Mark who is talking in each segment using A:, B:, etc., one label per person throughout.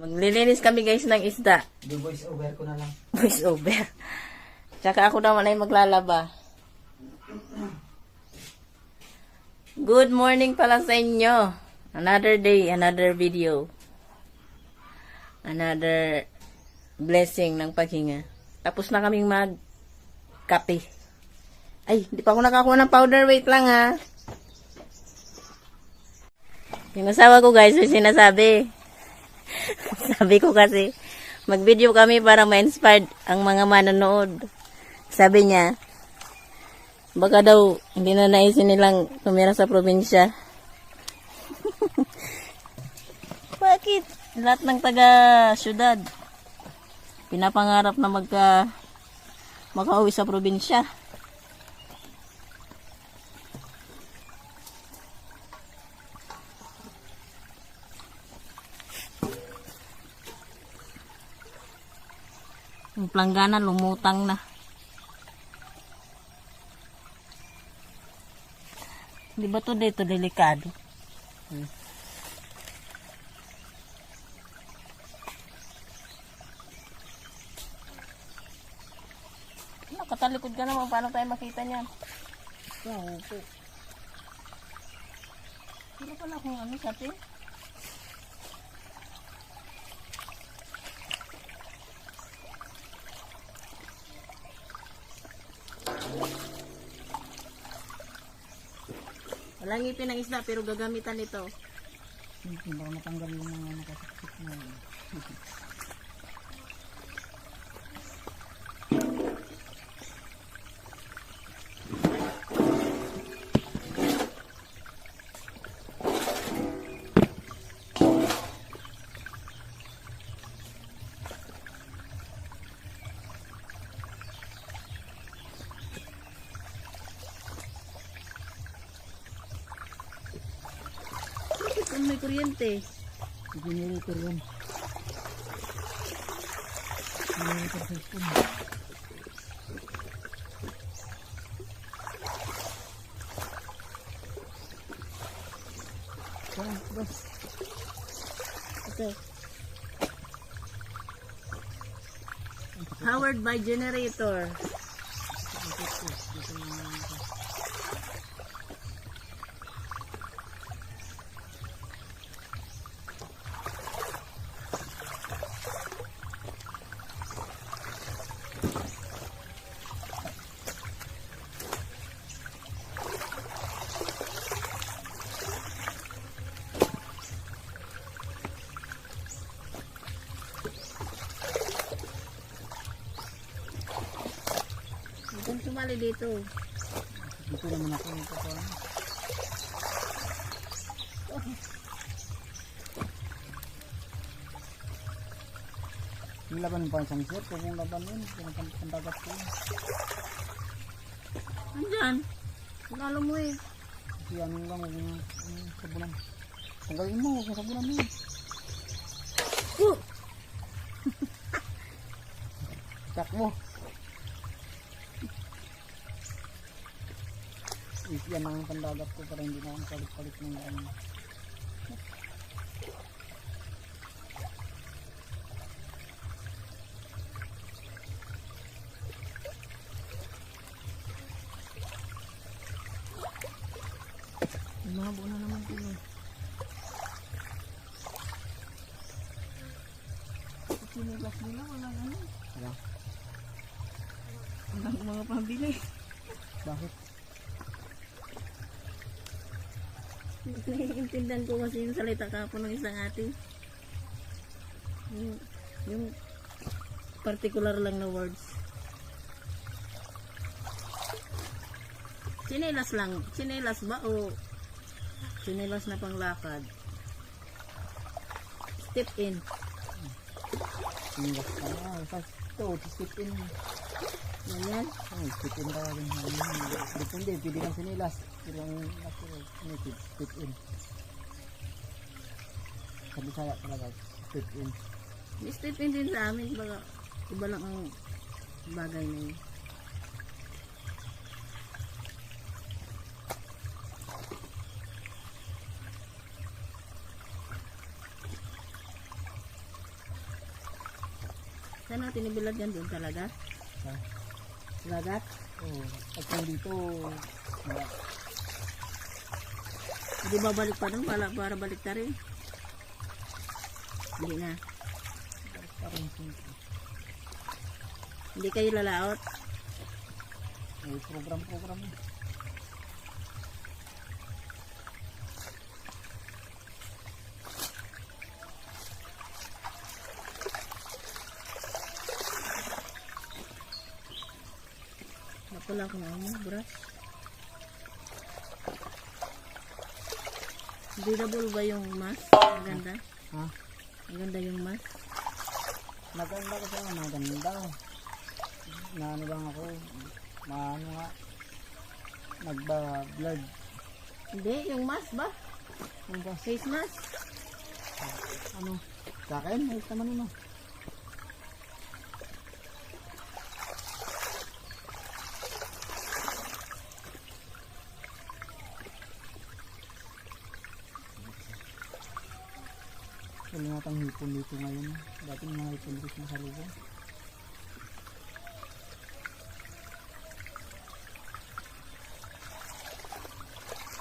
A: Maglilinis kami guys ng isda.
B: The voice over ko na lang.
A: Voice over. Tsaka ako naman ay maglalaba. Good morning pala sa inyo. Another day, another video. Another blessing ng paghinga. Tapos na kaming mag-kape. Ay, hindi pa ako nakakuha ng powder. Wait lang ha. Yung asawa ko guys, may sinasabi. Sabi ko kasi, mag-video kami para ma-inspired ang mga manonood. Sabi niya, baka daw hindi na naisin nilang tumira sa probinsya. Bakit? Lahat ng taga-syudad pinapangarap na makauwi sa probinsya. Yung planggana lumutang na. Di ba to dito delikado? Nakatalikod ka naman. Paano tayo makita niyan?
B: Opo.
A: Sino pala kung ano sa atin? Walang ngipin ng isda pero gagamitan ito.
B: Hindi ba matanggal yung mga nakasakit na yun?
A: Kung may kuryente.
B: Generator yun. Generator system. Bas.
A: Okay. Powered by generator. Kung sumali dito.
B: Dito naman ako nito pa. Nilaban pa isang sir. Kung yung laban yun, pinagpandagat ko.
A: Andyan. Lalo mo eh.
B: Kasi ano lang, yung sabunan. Tanggalin mo, huwag yung sabunan mo. Sak mo. Yan ang pandagat ko para hindi na ang palit-palit ng ano.
A: Umabo na naman ito. Sinilas nila, walang ano.
B: Wala.
A: Walang mga pambili.
B: Bakit?
A: Naiintindihan ko kasi yung salita kahapon ng isang ate. Yung particular lang na words. Chinelas lang. Chinelas ba o chinelas na panglakad? Step in.
B: Sinilas ka na. Ito, step in.
A: Ganyan.
B: Step in ka rin. Depende, pwede kang sinilas. Ilang native, step in. Sabi saya talaga, step in.
A: Step in din sa amin. Baga, iba lang ang bagay na yun. Saan natin ibilad yan doon talaga?
B: Sa,
A: Lagat?
B: oh, at kung dito, wala.
A: Hindi babalik pa doon para balik ta rin. Hindi na.
B: Parang simple.
A: Hindi kayo lalaot.
B: May program.
A: Napula ko na mo, brush. Durable ba yung mask? Maganda?
B: Ha?
A: Maganda yung mask?
B: Maganda kasi nga, maganda. Na ano lang ako, maano nga, nagba-blood.
A: Hindi, yung mask ba?
B: Ano ba?
A: Face mask?
B: Ano? Sa akin, ayos naman yun. Wala nga tang hipon dito ngayon. Dati mga hipon dito sa lugar.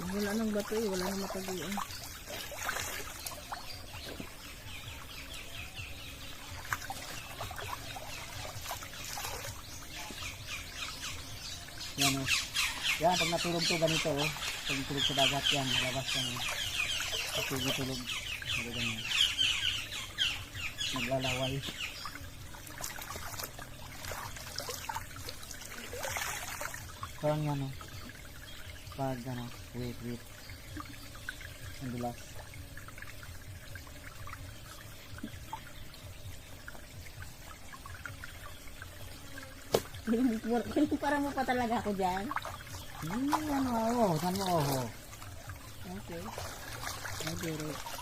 A: Wala nang bato eh, wala nang mataguan.
B: Yan o. Yan, pag natulog to ganito o. Pag natulog sa dagat yan, labas yan o. Pag tulog, hindi ganyan. Naglalaway. Parang yan o. Pag ano, wait. Ang dulas.
A: Parang mo pa talaga ako dyan.
B: Ano o, saan mo o.
A: Okay. I get it.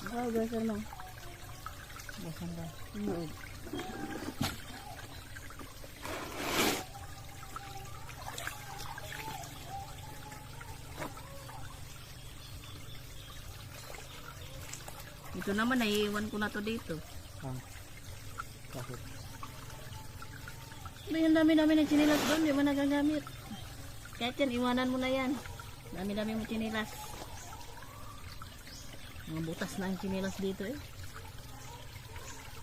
A: Ikaw, gasar mo.
B: Basan ba?
A: Umuod. Ito naman, naiiwan ko na to dito.
B: Bakit?
A: May ang dami-dami ng chinilas doon, di ba nagagamit? Kahit yan, iwanan mo na yan. Dami-dami mo chinilas. Mga butas na ang chinilas dito eh.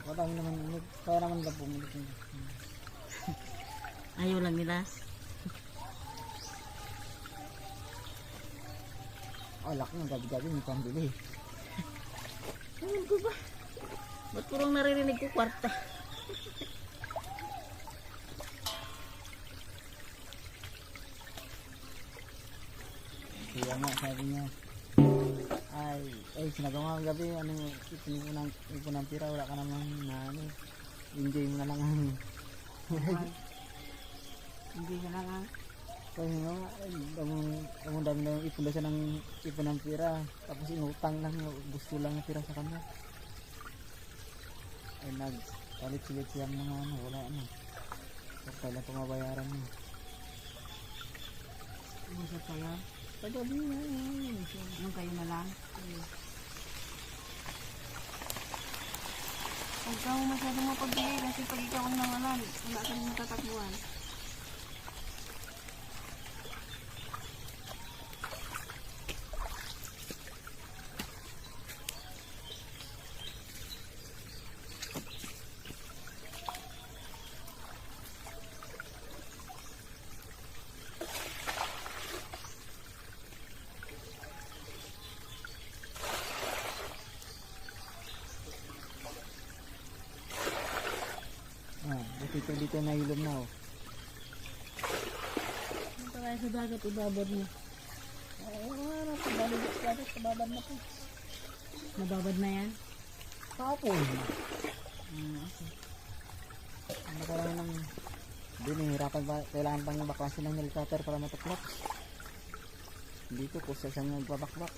B: Wala naman, kaya naman lang bumili ko.
A: Ayaw lang nila.
B: Alak na, gabi-gabi may pambili.
A: Ewan ko ba? Ba't purong naririnig ko kwarta?
B: Kaya nga, sabi niya, ay, sinabi nga gabi, ano, ipon ng pira, wala ka naman na, ano, enjoy mo na lang ang,
A: Hindi ka lang ah.
B: kasi nga, ang dami na ipon na siya ng ipon ng pira, tapos inutang lang, gusto lang ng pira sa kanya. Ay, nagpalit-silit siyang mga, ano, wala, ano, kailan pumabayaran mo.
A: Ano sa pala?
B: Pagabi na,
A: Anong kayo na lang? Huwag ka mo masyado mapagbigay kasi pag ikaw ang nangalan, wala ka rin matatakbuhan.
B: Dito na ilom na oh.
A: Punta tayo sa dagat, ibabad mo.
B: Sababad na po.
A: Nababad na yan?
B: Kapon. Okay. Ano ka lang ng binihirapan ba, kailangan pang baklasin ng helicopter para matuklap. Dito po sa isang nagbabakbak.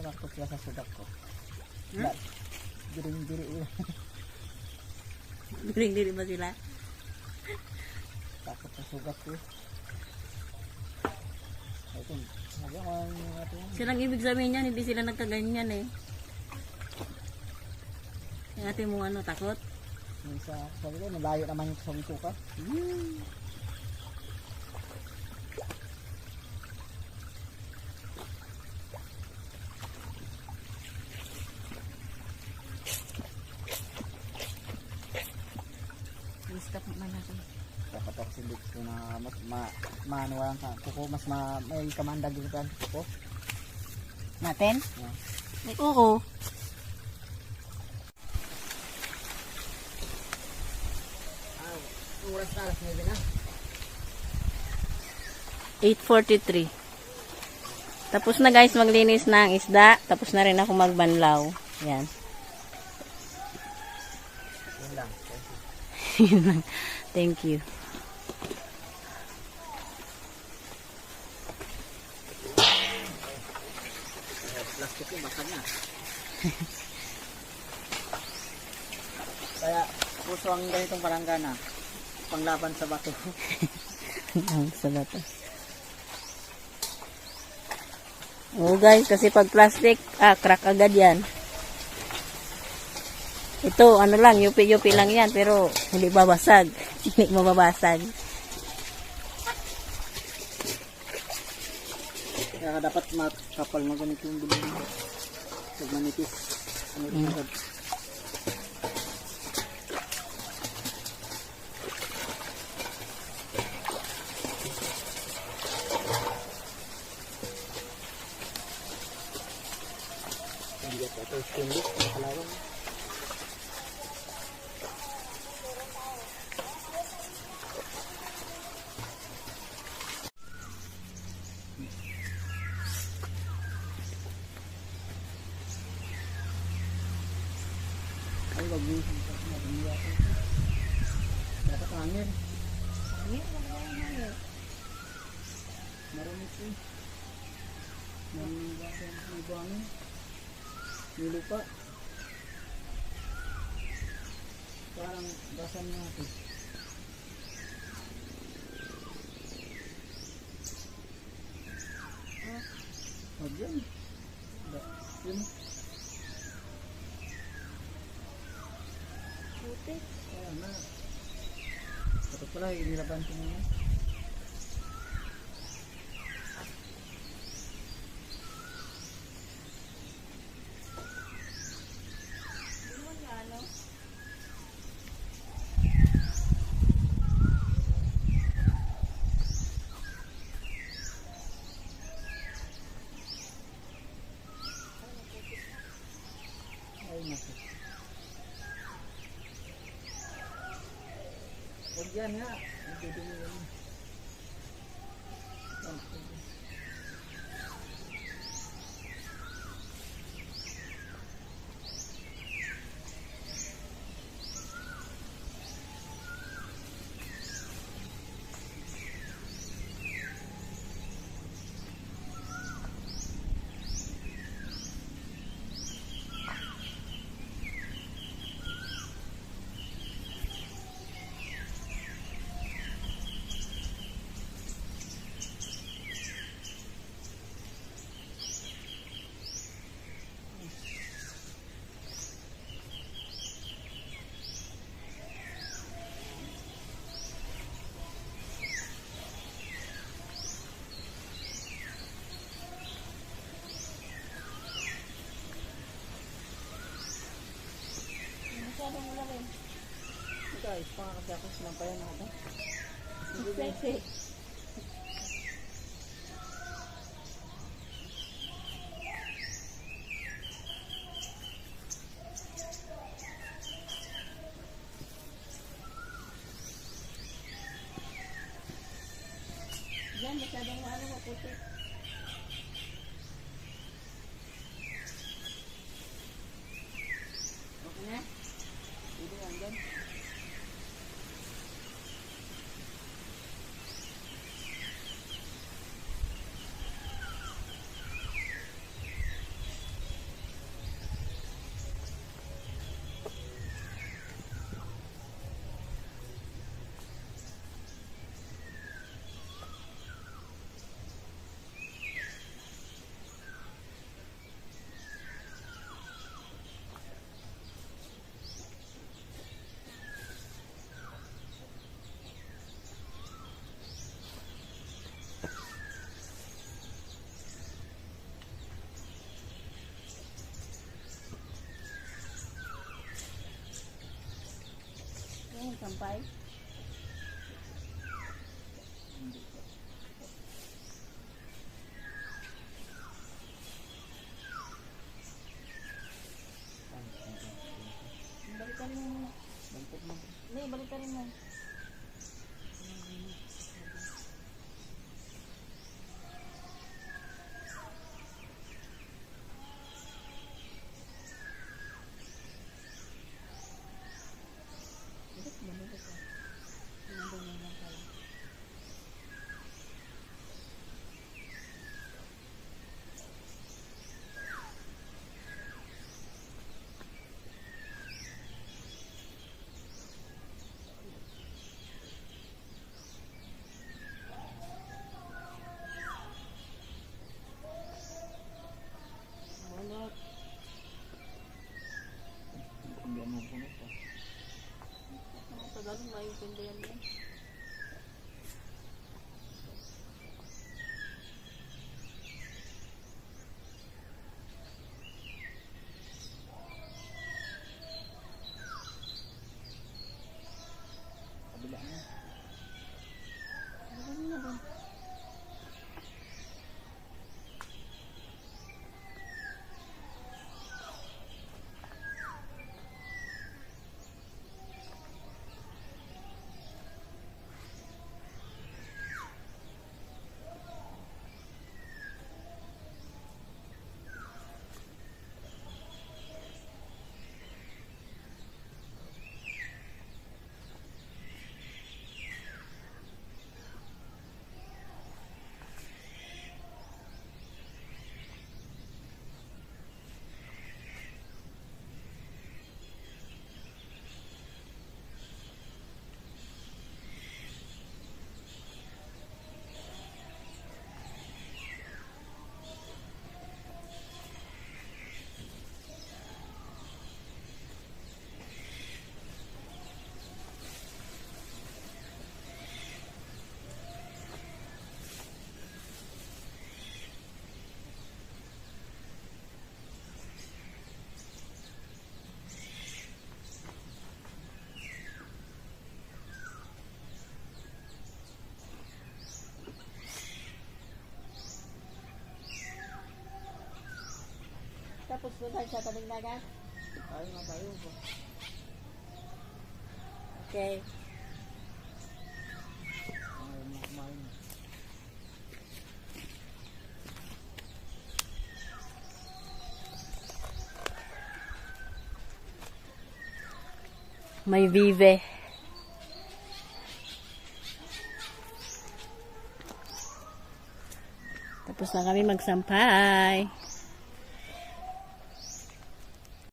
B: Nakakot sila sa sugat ko. Diring-diri ulo.
A: Diri ba sila?
B: Takot sa sugat ko. Ito, magawa natin yan.
A: Silang ibig sabihin niyan, hindi sila nagkaganyan eh. Yung ate mo ano, takot?
B: Yung sa, sabi ko, nalayo naman yung sabi ko ka.
A: I-stop naman natin.
B: Dapat ako sindit ko na mas maanuan ka. Kuko, mas may kamandag dito ka. Kuko.
A: Natin?
B: Yeah.
A: Ay, oo.
B: Oras na, alas 9 na.
A: 8:43. Tapos na guys, maglinis ng isda. Tapos na rin ako magbanlaw. Yan.
B: Yun lang.
A: Yun lang. Thank you.
B: Plastic yung basag na. Kaya puso ang ganitong palanggana. Panglaban sa bato.
A: Ang salat. Oo guys, kasi pag plastic, crack agad yan. Ito, ano lang, yupi-yupi lang yan, pero hindi babasag. Hindi mababasag.
B: Kaya dapat makapal na ganito yung bilhin. Pag manipis. Ano rin agad. Hindi ka ito stainless. Nakalawang. Ay, wag mo. Dapat hangin. Marunit eh. May buhangin. May lupa. Parang basan niya ako. Wag yan. Yun. Kaya na. Dapat pala, inilaban ko muna. Ay, naku. Huwag yan nga. Nagdudumi yan. Guys, pa kasi ako sinampayan ako.
A: Sexy. Diyan, masyadong ano maputi. Okay na?
B: Pwede yan dyan.
A: magsampay? Balikan mo muna.
B: Baliktad mo.
A: Hindi, balikan mo.
B: Hindi mo puno pa.
A: Tagalog maintindihan mo.
B: Kabila na.
A: Tapos doon tayo sa tabing dagat.
B: Tayo nga tayo.
A: Okay.
B: Ayaw mo kumain.
A: May vive. Tapos na kami magsampay.